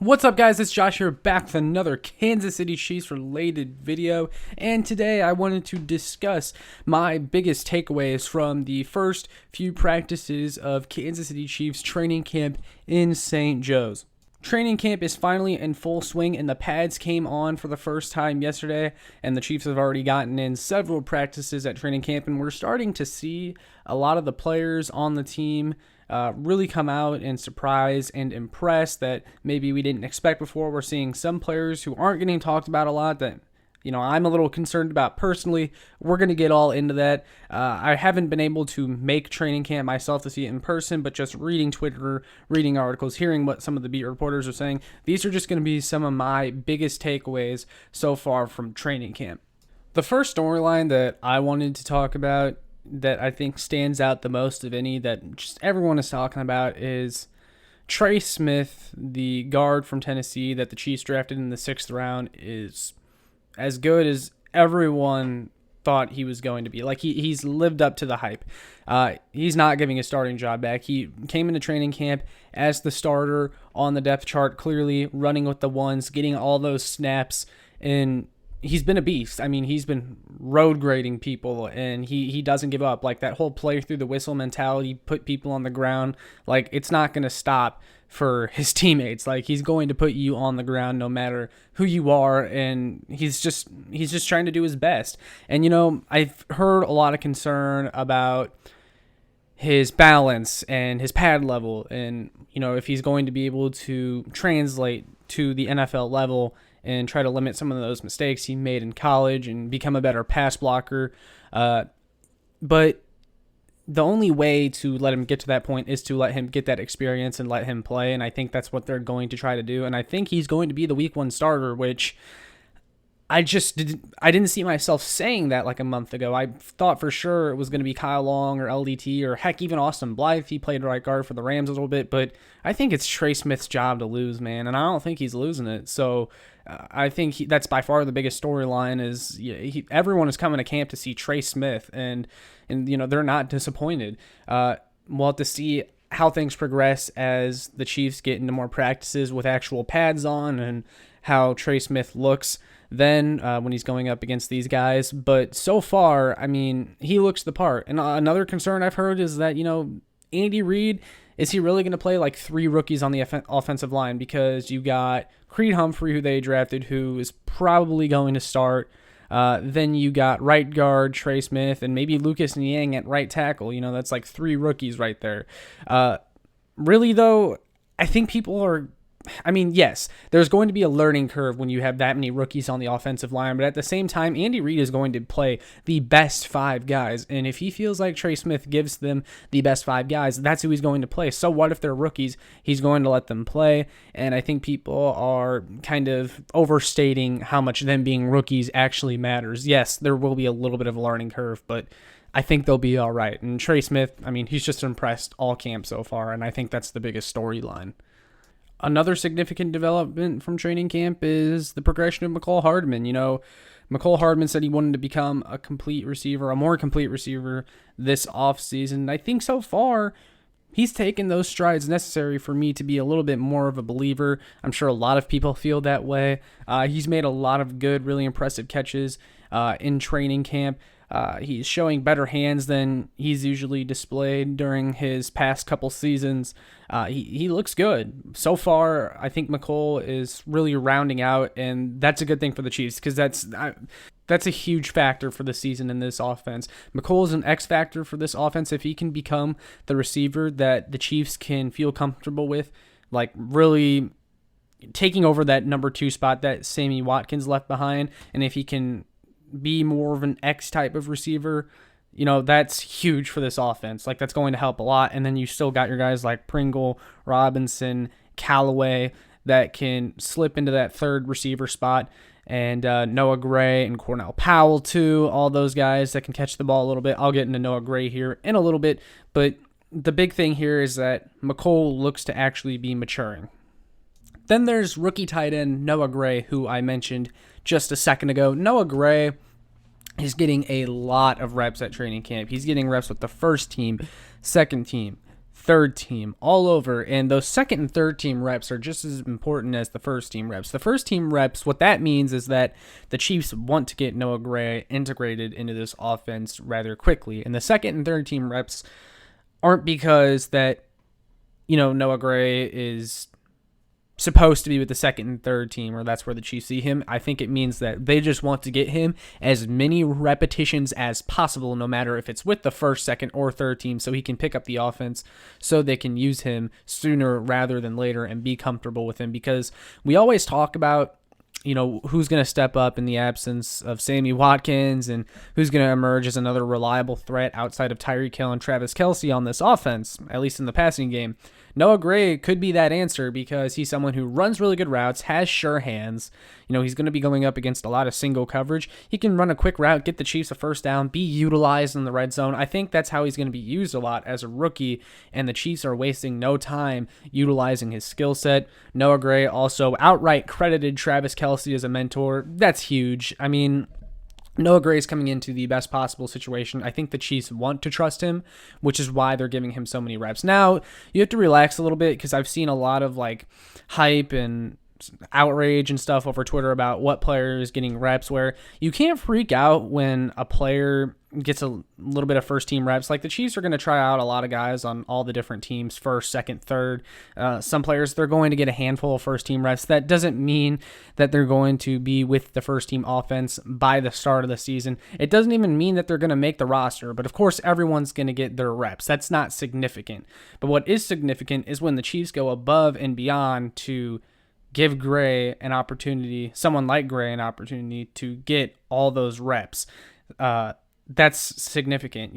What's up, guys? It's Josh here, back with another Kansas City Chiefs related video, and today I wanted to discuss my biggest takeaways from the first few practices of Kansas City Chiefs training camp in St. Joe's. Training camp is finally in full swing, and the pads came on for the first time yesterday, and the Chiefs have already gotten in several practices at training camp, and we're starting to see a lot of the players on the team really come out and surprise and impress that maybe we didn't expect before. We're seeing some players who aren't getting talked about a lot that, I'm a little concerned about personally. We're going to get all into that. I haven't been able to make training camp myself to see it in person, but just reading Twitter, reading articles, hearing what some of the beat reporters are saying, these are just going to be some of my biggest takeaways so far from training camp. The first storyline that I wanted to talk about that I think stands out the most of any that just everyone is talking about is Trey Smith, the guard from Tennessee that the Chiefs drafted in the 6th round, is as good as everyone thought he was going to be. Like, he's lived up to the hype. He's not giving his starting job back. He came into training camp as the starter on the depth chart, clearly running with the ones, getting all those snaps, and he's been a beast. I mean, he's been road grading people, and he doesn't give up. Like, that whole play through the whistle mentality, put people on the ground. Like, it's not going to stop for his teammates. Like, he's going to put you on the ground no matter who you are, and he's just trying to do his best. And, I've heard a lot of concern about his balance and his pad level, and, if he's going to be able to translate to the NFL level and try to limit some of those mistakes he made in college and become a better pass blocker. But the only way to let him get to that point is to let him get that experience and let him play, and I think that's what they're going to try to do. And I think he's going to be the week 1 starter, which I didn't see myself saying that like a month ago. I thought for sure it was going to be Kyle Long or LDT or heck, even Austin Blythe. He played right guard for the Rams a little bit, but I think it's Trey Smith's job to lose, man, and I don't think he's losing it. So I think that's by far the biggest storyline is everyone is coming to camp to see Trey Smith, and they're not disappointed. We'll have to see how things progress as the Chiefs get into more practices with actual pads on and how Trey Smith looks then when he's going up against these guys. But so far, I mean, he looks the part. And another concern I've heard is that, Andy Reid, is he really going to play like 3 rookies on the offensive line? Because you got Creed Humphrey, who they drafted, who is probably going to start. Then you got right guard Trey Smith and maybe Lucas Niang at right tackle. That's like 3 rookies right there. Really, though, I think people are... yes, there's going to be a learning curve when you have that many rookies on the offensive line, but at the same time, Andy Reid is going to play the best 5 guys, and if he feels like Trey Smith gives them the best 5 guys, that's who he's going to play. So what if they're rookies? He's going to let them play, and I think people are kind of overstating how much them being rookies actually matters. Yes, there will be a little bit of a learning curve, but I think they'll be all right. And Trey Smith, he's just impressed all camp so far, and I think that's the biggest storyline. Another significant development from training camp is the progression of McCall Hardman. McCall Hardman said he wanted to become a more complete receiver this offseason. I think so far he's taken those strides necessary for me to be a little bit more of a believer. I'm sure a lot of people feel that way. He's made a lot of good, really impressive catches in training camp. He's showing better hands than he's usually displayed during his past couple seasons. He looks good. So far, I think McCall is really rounding out, and that's a good thing for the Chiefs because that's a huge factor for the season in this offense. McCall is an X factor for this offense. If he can become the receiver that the Chiefs can feel comfortable with, like really taking over that number 2 spot that Sammy Watkins left behind, and if he can be more of an X type of receiver, that's huge for this offense. Like, that's going to help a lot. And then you still got your guys like Pringle, Robinson, Callaway that can slip into that 3rd receiver spot, and Noah Gray and Cornell Powell too. All those guys that can catch the ball a little bit. I'll get into Noah Gray here in a little bit, but the big thing here is that McCall looks to actually be maturing. Then there's rookie tight end Noah Gray, who I mentioned just a second ago. Noah Gray is getting a lot of reps at training camp. He's getting reps with the first team, second team, third team all over. And those second and third team reps are just as important as the first team reps. The first team reps, what that means is that the Chiefs want to get Noah Gray integrated into this offense rather quickly. And the second and third team reps aren't because that, Noah Gray is supposed to be with the second and third team, or that's where the Chiefs see him. I think it means that they just want to get him as many repetitions as possible, no matter if it's with the first, second, or third team, so he can pick up the offense, so they can use him sooner rather than later and be comfortable with him. Because we always talk about, who's going to step up in the absence of Sammy Watkins and who's going to emerge as another reliable threat outside of Tyreek Hill and Travis Kelce on this offense, at least in the passing game. Noah Gray could be that answer because he's someone who runs really good routes, has sure hands. He's going to be going up against a lot of single coverage. He can run a quick route, get the Chiefs a first down, be utilized in the red zone. I think that's how he's going to be used a lot as a rookie, and the Chiefs are wasting no time utilizing his skill set. Noah Gray also outright credited Travis Kelce as a mentor. That's huge. I mean, Noah Gray is coming into the best possible situation. I think the Chiefs want to trust him, which is why they're giving him so many reps. Now, you have to relax a little bit because I've seen a lot of hype and outrage and stuff over Twitter about what player is getting reps, where you can't freak out when a player gets a little bit of first team reps. Like the Chiefs are going to try out a lot of guys on all the different teams, first, second, third. Some players, they're going to get a handful of first team reps. That doesn't mean that they're going to be with the first team offense by the start of the season. It doesn't even mean that they're going to make the roster, but of course everyone's going to get their reps. That's not significant. But what is significant is when the Chiefs go above and beyond to give Gray an opportunity, someone like Gray an opportunity to get all those reps. That's significant.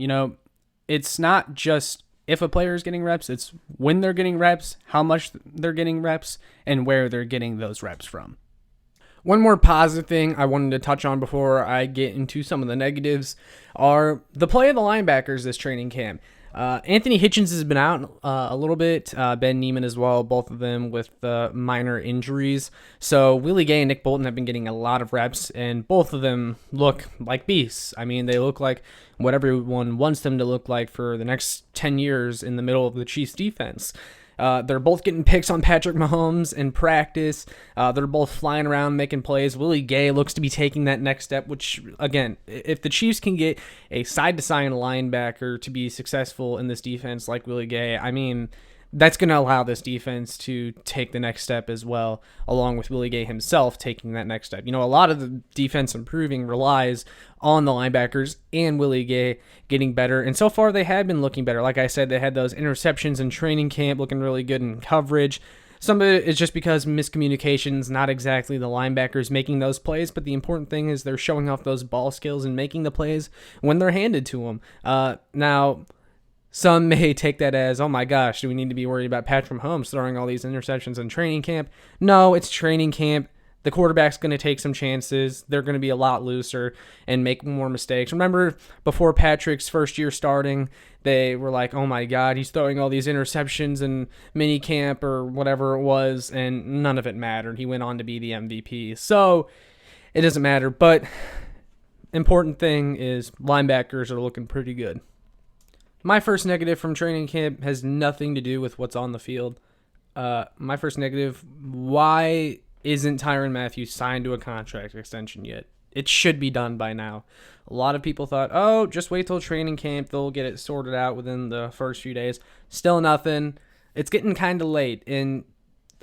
It's not just if a player is getting reps, it's when they're getting reps, how much they're getting reps, and where they're getting those reps from. One more positive thing I wanted to touch on before I get into some of the negatives are the play of the linebackers this training camp. Anthony Hitchens has been out a little bit, Ben Neiman as well, both of them with minor injuries. So Willie Gay and Nick Bolton have been getting a lot of reps, and both of them look like beasts. I mean, they look like what everyone wants them to look like for the next 10 years in the middle of the Chiefs defense. They're both getting picks on Patrick Mahomes in practice. They're both flying around making plays. Willie Gay looks to be taking that next step, which, again, if the Chiefs can get a side-to-side linebacker to be successful in this defense like Willie Gay, I mean, that's going to allow this defense to take the next step as well, along with Willie Gay himself taking that next step. A lot of the defense improving relies on the linebackers and Willie Gay getting better, and so far they have been looking better. Like I said, they had those interceptions in training camp, looking really good in coverage. Some of it is just because miscommunications, not exactly the linebackers making those plays, but the important thing is they're showing off those ball skills and making the plays when they're handed to them. Now, some may take that as, oh my gosh, do we need to be worried about Patrick Mahomes throwing all these interceptions in training camp? No, it's training camp. The quarterback's going to take some chances. They're going to be a lot looser and make more mistakes. Remember, before Patrick's first year starting, they were like, oh my God, he's throwing all these interceptions in mini camp or whatever it was, and none of it mattered. He went on to be the MVP. So it doesn't matter. But important thing is linebackers are looking pretty good. My first negative from training camp has nothing to do with what's on the field. My first negative, why isn't Tyrann Mathieu signed to a contract extension yet? It should be done by now. A lot of people thought, oh, just wait till training camp. They'll get it sorted out within the first few days. Still nothing. It's getting kind of late. And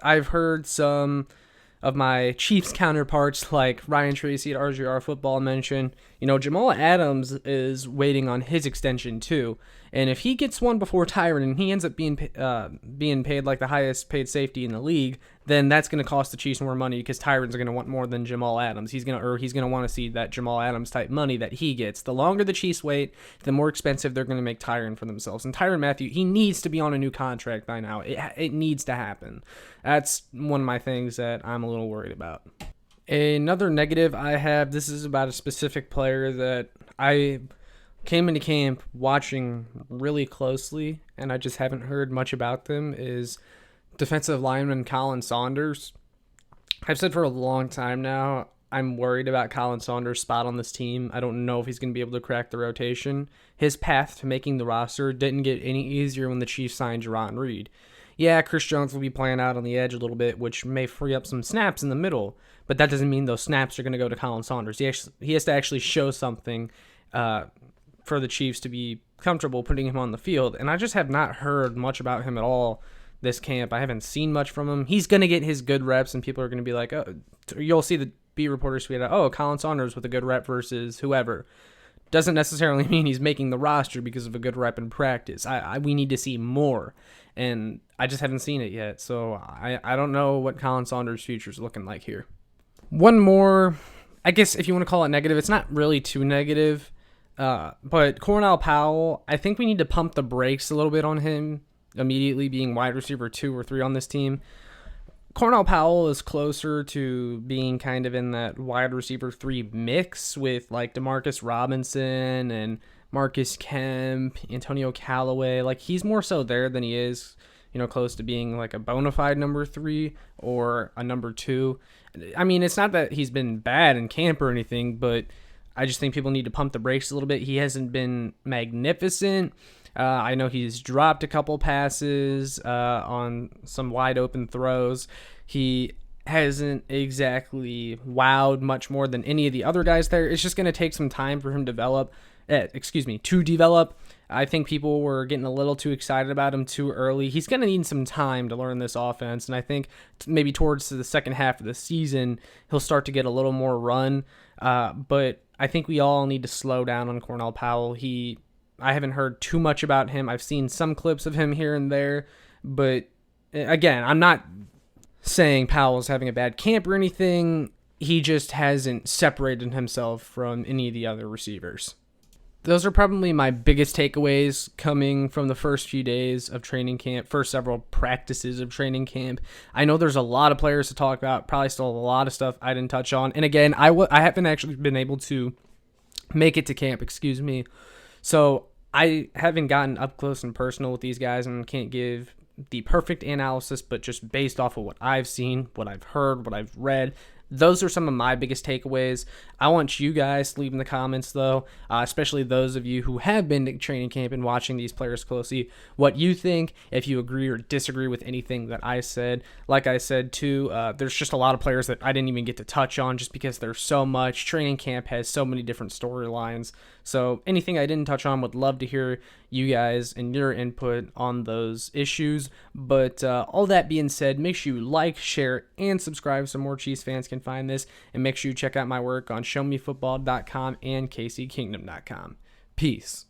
I've heard some of my Chiefs counterparts like Ryan Tracy at RGR Football mention, Jamal Adams is waiting on his extension too. And if he gets one before Tyrann and he ends up being paid like the highest paid safety in the league, then that's going to cost the Chiefs more money because Tyrann's going to want more than Jamal Adams. He's going to want to see that Jamal Adams type money that he gets. The longer the Chiefs wait, the more expensive they're going to make Tyrann for themselves. And Tyrann Mathieu, he needs to be on a new contract by now. It needs to happen. That's one of my things that I'm a little worried about. Another negative I have, this is about a specific player that I came into camp watching really closely, and I just haven't heard much about them, is defensive lineman Colin Saunders. I've said for a long time now, I'm worried about Colin Saunders' spot on this team. I don't know if he's going to be able to crack the rotation. His path to making the roster didn't get any easier when the Chiefs signed Jarron Reed. Yeah, Chris Jones will be playing out on the edge a little bit, which may free up some snaps in the middle, but that doesn't mean those snaps are going to go to Colin Saunders. He has to actually show something for the Chiefs to be comfortable putting him on the field, and I just have not heard much about him at all this camp. I haven't seen much from him. He's going to get his good reps, and people are going to be like, oh, you'll see the beat reporters tweet out, oh, Colin Saunders with a good rep versus whoever. Doesn't necessarily mean he's making the roster because of a good rep in practice. We need to see more, and I just haven't seen it yet. So I don't know what Colin Saunders' future is looking like here. One more, I guess if you want to call it negative, it's not really too negative, but Cornell Powell, I think we need to pump the brakes a little bit on him immediately being wide receiver 2 or 3 on this team. Cornell Powell is closer to being kind of in that wide receiver 3 mix with like Demarcus Robinson and Marcus Kemp, Antonio Callaway. Like he's more so there than he is, close to being like a bona fide number 3 or a number 2. I mean, it's not that he's been bad in camp or anything, but I just think people need to pump the brakes a little bit. He hasn't been magnificent. I know he's dropped a couple passes on some wide open throws. He hasn't exactly wowed much more than any of the other guys there. It's just going to take some time for him to develop. I think people were getting a little too excited about him too early. He's going to need some time to learn this offense, and I think maybe towards the second half of the season, he'll start to get a little more run. But I think we all need to slow down on Cornell Powell. I haven't heard too much about him. I've seen some clips of him here and there, but again, I'm not saying Powell's having a bad camp or anything. He just hasn't separated himself from any of the other receivers. Those are probably my biggest takeaways coming from the first few days of training camp, first several practices of training camp. I know there's a lot of players to talk about, probably still a lot of stuff I didn't touch on. And again, I haven't actually been able to make it to camp, So I haven't gotten up close and personal with these guys and can't give the perfect analysis, but just based off of what I've seen, what I've heard, what I've read, those are some of my biggest takeaways. I want you guys to leave in the comments, though, especially those of you who have been to training camp and watching these players closely, what you think, if you agree or disagree with anything that I said. Like I said, too, there's just a lot of players that I didn't even get to touch on just because there's so much. Training camp has so many different storylines. So anything I didn't touch on, would love to hear you guys and your input on those issues. But all that being said, make sure you like, share, and subscribe so more Chiefs fans can find this. And make sure you check out my work on showmefootball.com and kckingdom.com. Peace.